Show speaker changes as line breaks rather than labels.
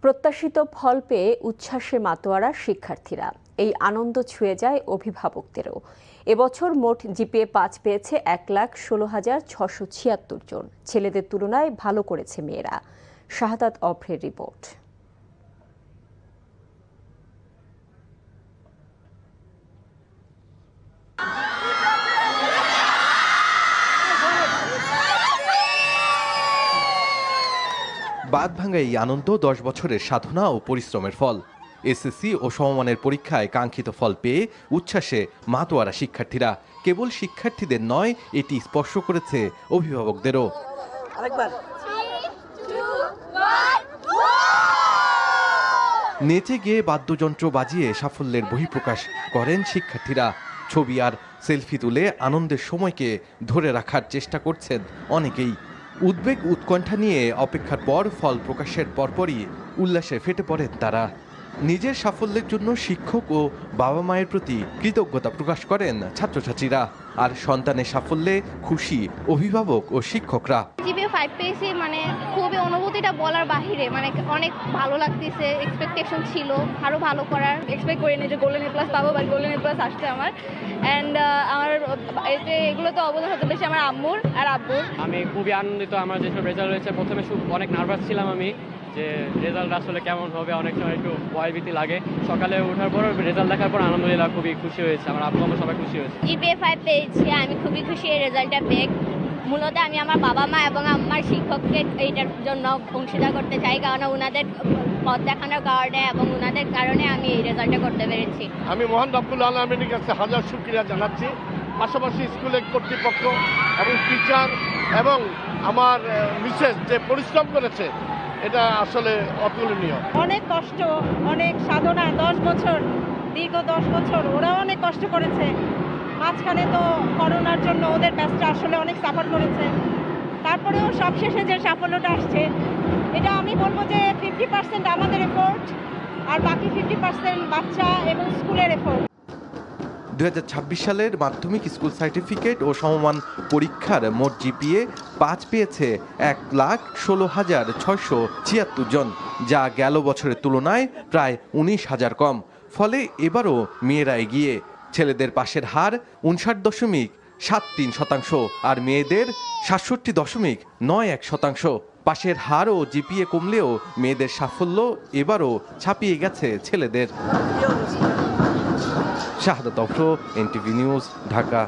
প্রত্যাশিত ফল পেয়ে উচ্ছ্বাসে মাতোয়ারা শিক্ষার্থীরা। এই আনন্দ ছুঁয়ে যায় অভিভাবকদেরও। এবছর মোট জিপিএ ৫ পেয়েছে ১,১৬,৬৭৬ জন। ছেলেদের তুলনায় ভালো করেছে মেয়েরা। শাহাদাত অভ্রের রিপোর্ট।
বাঁধভাঙা এই আনন্দ ১০ বছরের সাধনা ও পরিশ্রমের ফল। এসএসসি ও সমমানের পরীক্ষায় কাঙ্ক্ষিত ফল পেয়ে উচ্ছ্বাসে মাতোয়ারা শিক্ষার্থীরা। কেবল শিক্ষার্থীদের নয়, এটি স্পর্শ করেছে অভিভাবকদেরও। নেচে গিয়ে বাদ্যযন্ত্র বাজিয়ে সাফল্যের বহিঃপ্রকাশ করেন শিক্ষার্থীরা। ছবি আর সেলফি তুলে আনন্দের সময়কে ধরে রাখার চেষ্টা করছেন অনেকেই। উদ্বেগ উৎকণ্ঠা নিয়ে অপেক্ষার পর ফল প্রকাশের পরপরই উল্লাসে ফেটে পড়েন তারা। নিজের সাফল্যের জন্য শিক্ষক ও বাবা মায়ের প্রতি কৃতজ্ঞতা প্রকাশ করেন ছাত্রছাত্রীরা। আর সন্তানের সাফল্যে খুশি অভিভাবক ও শিক্ষকরা।
জিপিএ 5 পেয়েছি, খুবই অনুভূতিটা বলার বাহিরে, অনেক ভালো লাগতেছে। এক্সপেকটেশন ছিল আরো ভালো করার, এক্সপেক্ট করিনি যে গোল্ডেন এ প্লাস পাবো, বাট গোল্ডেন এ প্লাস আসছে আমার। অ্যান্ড আমার এগুলো তো অবদান হতে বেশি আমার আম্মুর আর আব্বুর।
আমি খুবই আনন্দিত। আমার যেসব রেজাল্ট হয়েছে, প্রথমে অনেক নার্ভাস ছিলাম আমি যে রেজাল্ট আসলে কেমন হবে, অনেক সময় একটু ভয়ভীতি লাগে। সকালে ওঠার পর রেজাল্ট দেখার পর আলহামদুলিল্লাহ খুবই খুশি হয়েছে। আমার আব্বু আম্মু সবাই খুশি হয়েছে।
জিপিএ 5 পেয়েছি, আমি খুবই খুশি এই রেজাল্টটা পেয়ে। মূলত আমি আমার বাবা মা এবং আমার শিক্ষককে এইটার জন্য অংশীদার করতে চাই, কারণ ওনাদের পথ দেখানোর কারণে এবং ওনাদের কারণে আমি এই রেজাল্টটা করতে পেরেছি।
আমি মহান রব্বুল আলামিনের কাছে হাজার শুকরিয়া জানাচ্ছি। পাশাপাশি স্কুলের কর্তৃপক্ষ এবং টিচার এবং আমার মিসেস যে পরিশ্রম করেছে, এটা আসলে অতুলনীয়।
অনেক কষ্ট, অনেক সাধনা, 10 বছর, দীর্ঘ 10 বছর ওরা অনেক কষ্ট করেছে। মাঝখানে তো করোনার জন্য ওদের ব্যাচটা আসলে অনেক সাফার করেছে। তারপরেও সবশেষে যে সাফল্যটা আসছে, এটা আমি বলবো যে 50% আমাদের এফোর্ট আর বাকি 50% বাচ্চা এবং স্কুলের এফোর্ট।
২০২৬ সালের মাধ্যমিক স্কুল সার্টিফিকেট ও সমমান পরীক্ষার মোট জিপিএ ৫ পেয়েছে ১,১৬,৬৭৬ জন, যা গেল বছরের তুলনায় প্রায় ১৯,০০০ কম। ফলে এবারও মেয়েরা এগিয়ে। ছেলেদের পাশের হার ৫৯.৭৩% আর মেয়েদের ৬৭.৯১%। পাশের হার ও জিপিএ কমলেও মেয়েদের সাফল্য এবারও ছাপিয়ে গেছে ছেলেদের। শাহাদাত অভ্র, এনটিভি নিউজ, ঢাকা।